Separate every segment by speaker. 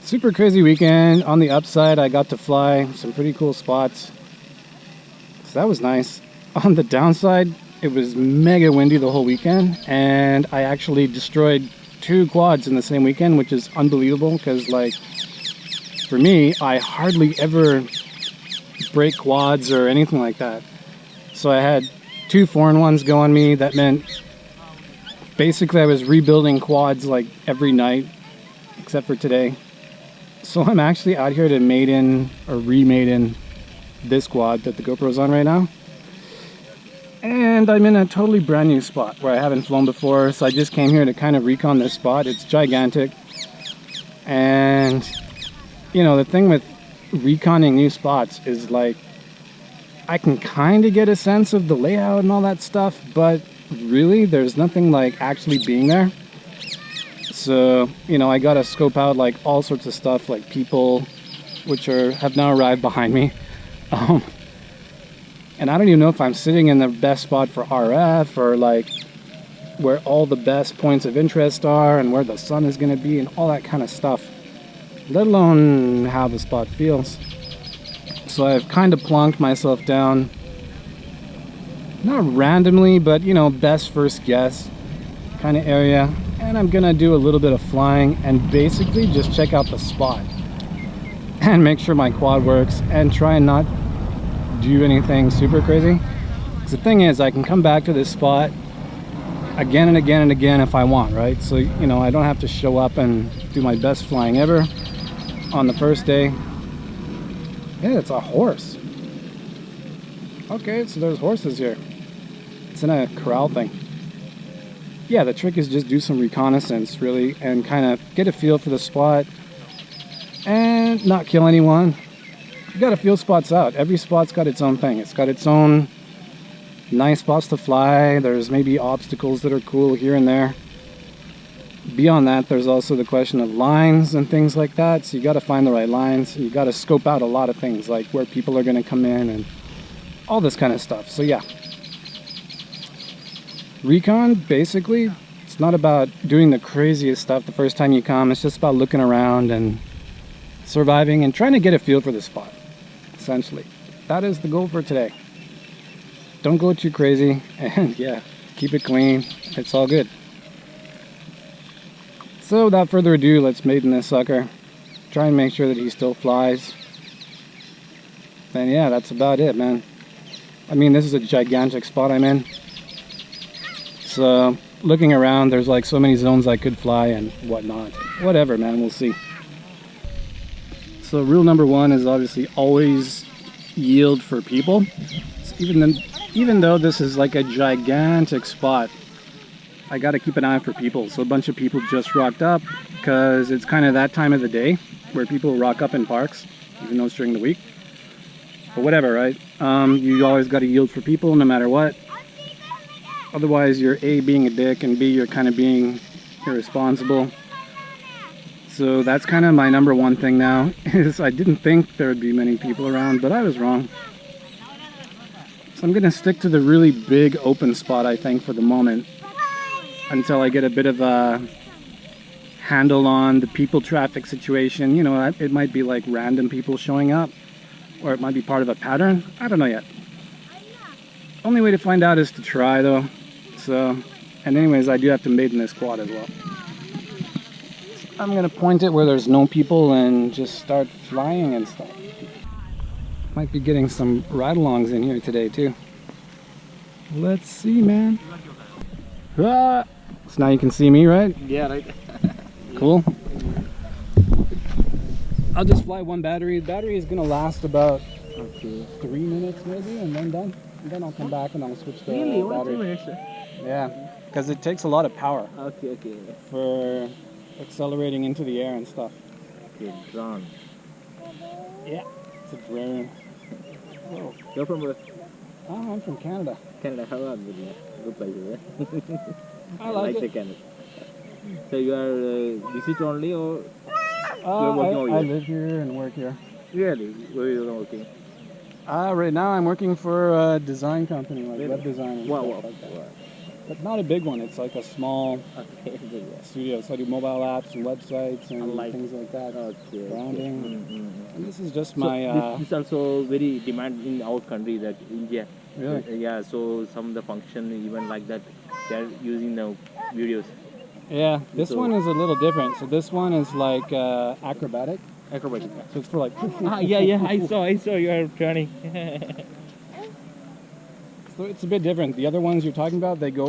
Speaker 1: Super crazy weekend. On the upside, I got to fly some pretty cool spots, so that was nice. On the downside, it was mega windy the whole weekend, and I actually destroyed 2 quads in the same weekend, which is unbelievable because, like, for me, I hardly ever break quads or anything like that. So I had 2 foreign ones go on me. That meant basically I was rebuilding quads like every night except for today. So I'm actually out here to maiden or remaiden this quad that the GoPro's on right now. And I'm in a totally brand new spot where I haven't flown before, so I just came here to kind of recon this spot. It's gigantic. And you know, the thing with reconning new spots is, like, I can kind of get a sense of the layout and all that stuff, but really there's nothing like actually being there. So, you know, I gotta scope out like all sorts of stuff, like people, which have now arrived behind me. And I don't even know if I'm sitting in the best spot for RF, or like where all the best points of interest are and where the sun is gonna be and all that kind of stuff, let alone how the spot feels. So I've kind of plonked myself down, not randomly, but you know, best first guess kind of area, and I'm gonna do a little bit of flying and basically just check out the spot and make sure my quad works and try and not do anything super crazy. Because the thing is, I can come back to this spot again and again and again if I want, right? So, you know, I don't have to show up and do my best flying ever on the first day. Yeah, it's a horse. Okay, so there's horses here. It's in a corral thing. Yeah, the trick is just do some reconnaissance, really, and kind of get a feel for the spot and not kill anyone. You gotta feel spots out. Every spot's got its own thing. It's got its own nice spots to fly. There's maybe obstacles that are cool here and there. Beyond that, there's also the question of lines and things like that. So you got to find the right lines. You got to scope out a lot of things, like where people are going to come in and all this kind of stuff. So yeah, recon, basically, it's not about doing the craziest stuff the first time you come. It's just about looking around and surviving and trying to get a feel for the spot, essentially. That is the goal for today. Don't go too crazy, and yeah, keep it clean. It's all good. So without further ado, let's maiden this sucker. Try and make sure that he still flies. And yeah, that's about it, man. I mean, this is a gigantic spot I'm in. So looking around, there's like so many zones I could fly and whatnot. Whatever, man, we'll see. So rule number 1 is obviously always yield for people. So even though this is like a gigantic spot, I got to keep an eye for people. So a bunch of people just rocked up because it's kind of that time of the day where people rock up in parks, even though it's during the week. But whatever, right? You always got to yield for people no matter what. Otherwise, you're A, being a dick, and B, you're kind of being irresponsible. So that's kind of my number 1 thing now, is I didn't think there would be many people around, but I was wrong. So I'm going to stick to the really big open spot, I think, for the moment, until I get a bit of a handle on the people traffic situation. You know, it might be like random people showing up, or it might be part of a pattern. I don't know yet. Only way to find out is to try, though. So, and anyways, I do have to maiden this quad as well. I'm gonna point it where there's no people and just start flying and stuff. Might be getting some ride-alongs in here today too. Let's see, man. Ah! So now you can see me, right?
Speaker 2: Yeah, right.
Speaker 1: Cool. I'll just fly 1 battery. The battery is gonna last about 3 minutes maybe, and then done. And then I'll come back and I'll switch the battery.
Speaker 2: Only 3 minutes?
Speaker 1: Yeah, because it takes a lot of power.
Speaker 2: Okay.
Speaker 1: For accelerating into the air and stuff.
Speaker 2: Okay, drone.
Speaker 1: Yeah, it's a drone. Whoa.
Speaker 2: You're from where?
Speaker 1: Oh, I'm from Canada.
Speaker 2: Canada, how are you? Good place,
Speaker 1: I like it.
Speaker 2: Canada. So you are visit only, or
Speaker 1: you're working over here? I live here and work here.
Speaker 2: Really? Where are you working?
Speaker 1: Right now I'm working for a design company, like web design and stuff like that. but not a big one. It's like a small
Speaker 2: Okay.
Speaker 1: studio. So I do mobile apps and websites and
Speaker 2: Like-
Speaker 1: things like that.
Speaker 2: Okay.
Speaker 1: Branding.
Speaker 2: Mm-hmm.
Speaker 1: And this is just
Speaker 2: So
Speaker 1: my.
Speaker 2: this also very demand in our country, that India.
Speaker 1: Really?
Speaker 2: Yeah. So some of the function even like that, they're using the videos.
Speaker 1: Yeah, this
Speaker 2: So-
Speaker 1: one is a little different. So this one is like acrobatic.
Speaker 2: Acrobatic.
Speaker 1: So it's for like.
Speaker 2: Yeah. I saw you are turning.
Speaker 1: So it's a bit different. The other ones you're talking about, they go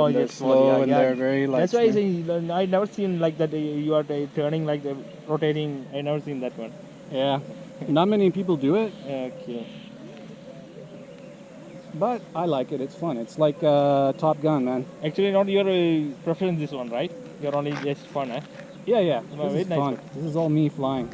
Speaker 1: and they're
Speaker 2: yes,
Speaker 1: slow
Speaker 2: yeah,
Speaker 1: and
Speaker 2: yeah.
Speaker 1: they're very like.
Speaker 2: That's why I say I never seen like that. You are turning like the rotating. I never seen that one.
Speaker 1: Yeah, not many people do it,
Speaker 2: Okay.
Speaker 1: but I like it. It's fun. It's like Top Gun, man.
Speaker 2: Actually, not your preference. This one, right? You're only just fun, eh?
Speaker 1: Yeah.
Speaker 2: Well,
Speaker 1: This
Speaker 2: very
Speaker 1: is
Speaker 2: nice
Speaker 1: fun.
Speaker 2: one.
Speaker 1: This is all me flying.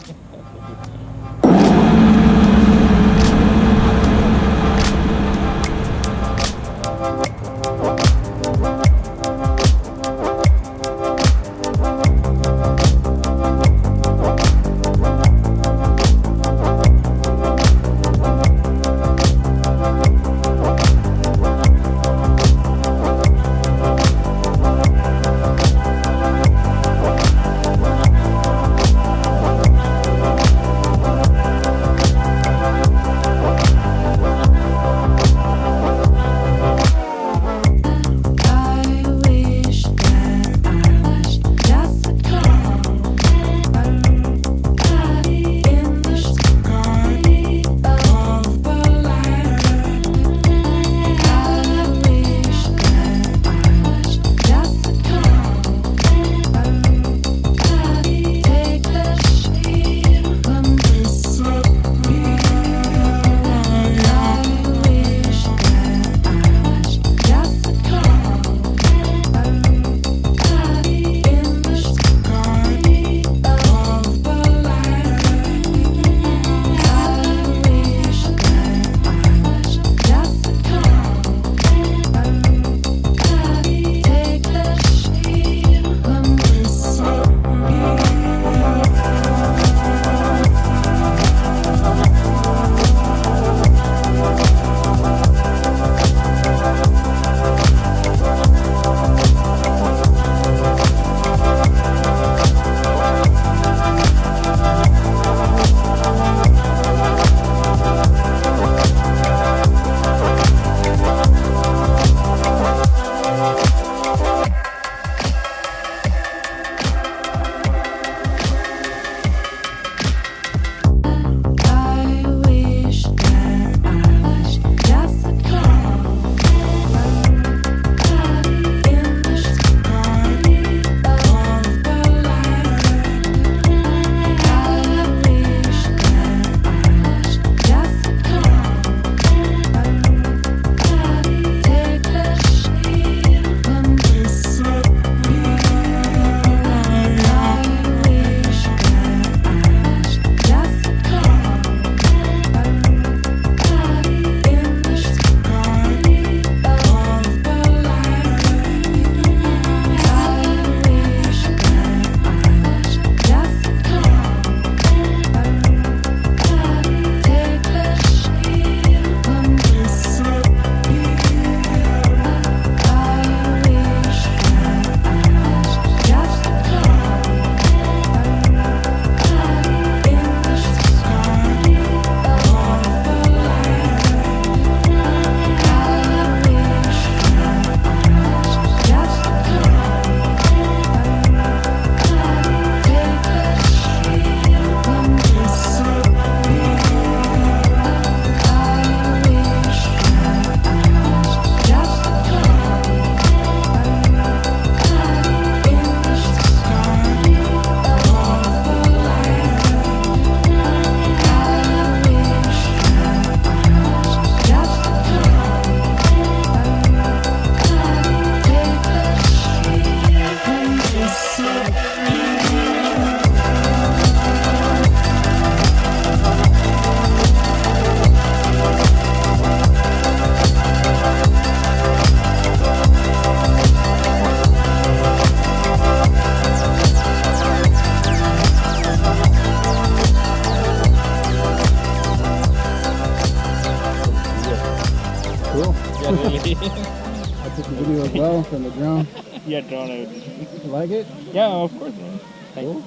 Speaker 1: took a video as well from the drone.
Speaker 2: Yeah, drone.
Speaker 1: You like it?
Speaker 2: Yeah, of course, man.
Speaker 1: Cool.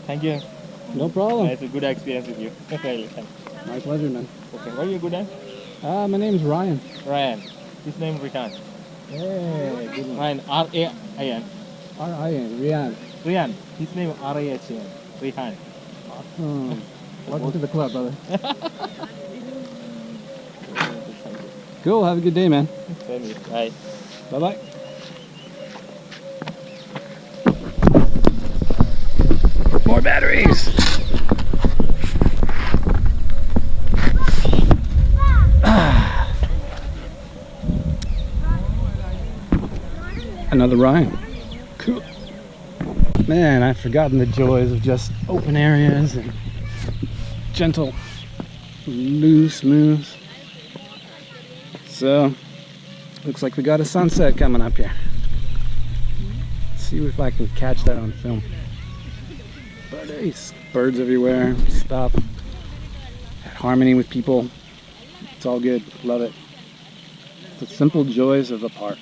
Speaker 2: Thank you.
Speaker 1: No problem.
Speaker 2: It's a good experience with you. Really, thanks.
Speaker 1: My pleasure, man.
Speaker 2: Okay, what are you good at?
Speaker 1: My name's Ryan.
Speaker 2: Ryan. His name Rihan.
Speaker 1: Hey, good one.
Speaker 2: Ryan, R-A-I-N.
Speaker 1: R-I-N, Ryan.
Speaker 2: Rihan. His name R-A-H-N. Rihan.
Speaker 1: Awesome. Welcome to the club, brother. Cool, have a good day, man.
Speaker 2: Bye.
Speaker 1: Bye-bye. More batteries! Another Ryan. Cool. Man, I've forgotten the joys of just open areas and gentle, loose moves. So, looks like we got a sunset coming up here. Let's see if I can catch that on film. Buddies, birds everywhere, stuff. Harmony with people. It's all good. Love it. The simple joys of a park.